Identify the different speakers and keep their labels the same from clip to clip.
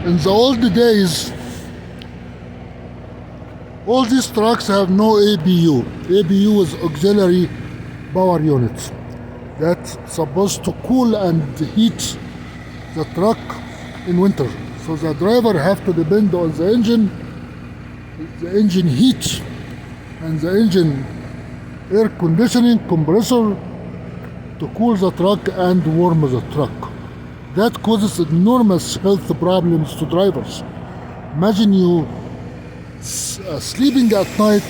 Speaker 1: In the old days, all these trucks have no APU. APU is auxiliary power unit. That's supposed to cool and heat the truck in winter. So the driver have to depend on the engine heat and the engine air conditioning compressor to cool the truck and warm the truck. That causes enormous health problems to drivers. Imagine you sleeping at night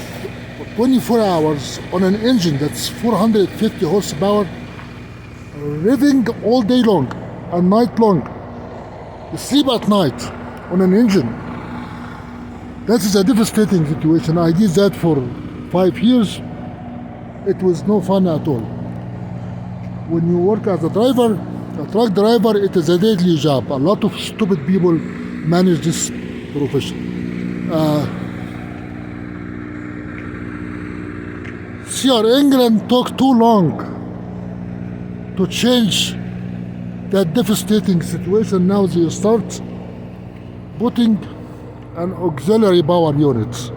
Speaker 1: for 24 hours on an engine that's 450 horsepower, revving all day long and night long. You sleep at night on an engine. That is a devastating situation. I did that for 5 years. It was no fun at all. When you work as a driver, a truck driver, it is a deadly job. A lot of stupid people manage this profession. CR England took too long to change that devastating situation. Now they start putting an auxiliary power unit.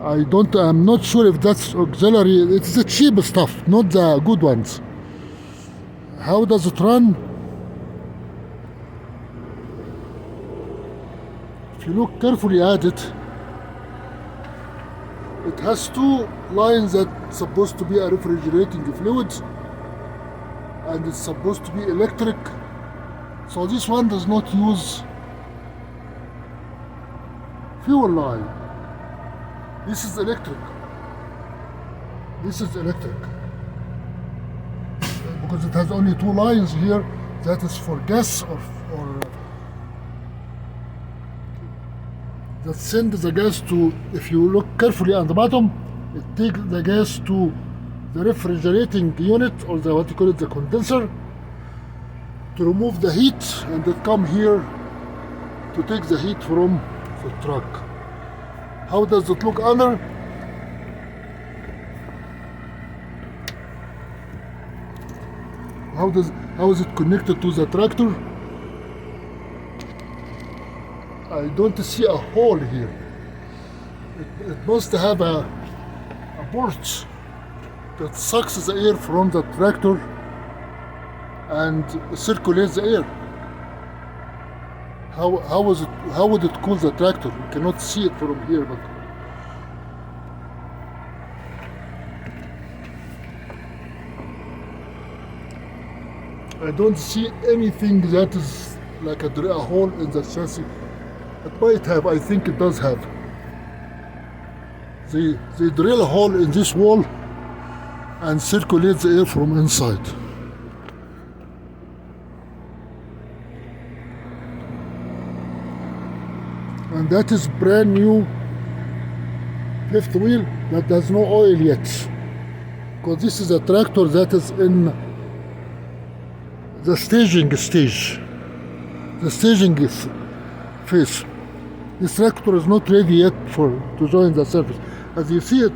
Speaker 1: I'm not sure if that's auxiliary. It's the cheap stuff, not the good ones. How does it run? If you look carefully at it, it has two lines that's supposed to be a refrigerating fluid, and it's supposed to be electric. So this one does not use fuel line. This is electric. This is electric. Because it has only two lines here, that is for gas or that sends the gas to, if you look carefully at the bottom, it takes the gas to the refrigerating unit, or the what you call it, the condenser, to remove the heat, and it come here to take the heat from the truck. How does it look under? How is it connected to the tractor? I don't see a hole here. It must have a port that sucks the air from the tractor and circulates the air. How would it cool the tractor? You cannot see it from here, but I don't see anything that is like a hole in the chassis. It might have, I think it does have. They drill a hole in this wall and circulate the air from inside. And that is brand new fifth wheel that has no oil yet. Because this is a tractor that is in the staging stage. The staging phase. This tractor is not ready yet to join the service. As you see it,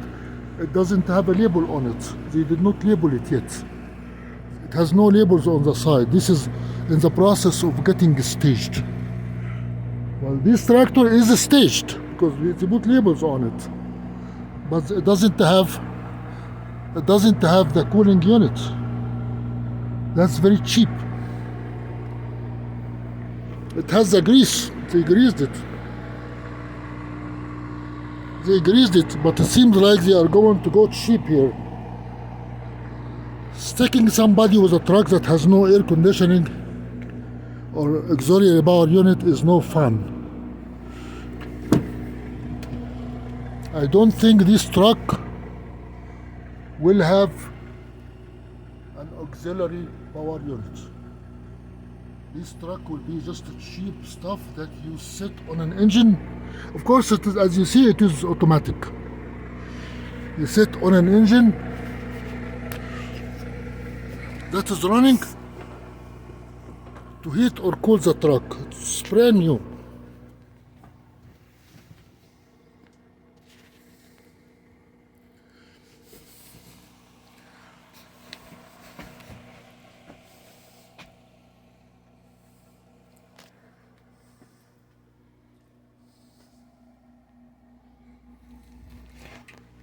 Speaker 1: it doesn't have a label on it. They did not label it yet. It has no labels on the side. This is in the process of getting staged. Well, this tractor is staged because they put labels on it, but it doesn't have the cooling unit. That's very cheap. It has the grease. They greased it. But it seems like they are going to go cheap here. Sticking somebody with a truck that has no air conditioning or auxiliary power unit is no fun. I don't think this truck will have an auxiliary power unit. This truck will be just cheap stuff that you sit on an engine. Of course, it is, as you see, it is automatic. You sit on an engine that is running to heat or cool the truck. It's brand new.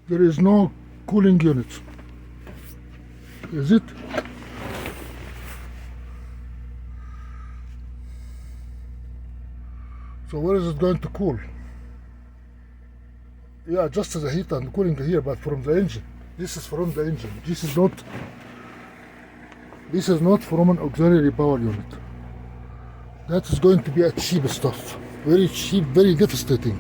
Speaker 1: There is no cooling unit. Is it? So where is it going to cool? Yeah, just the heat and cooling here, but from the engine. This is from the engine. This is not from an auxiliary power unit. That is going to be a cheap stuff. Very cheap, very devastating.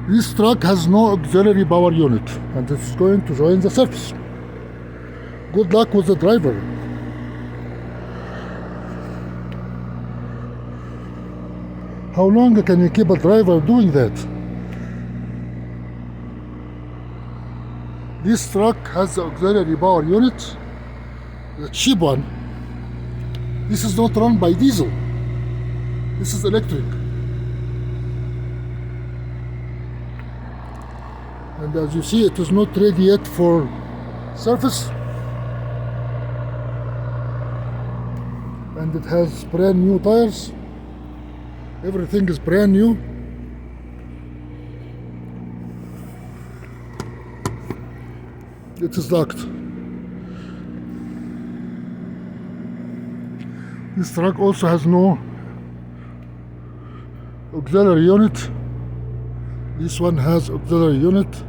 Speaker 1: This truck has no auxiliary power unit and it's going to join the surface. Good luck with the driver. How long can you keep a driver doing that? This truck has the auxiliary power unit, the cheap one. This is not run by diesel. This is electric. And as you see, it is not ready yet for surface. And it has brand new tires. Everything is brand new. It is locked. This truck also has no auxiliary unit. This one has auxiliary unit.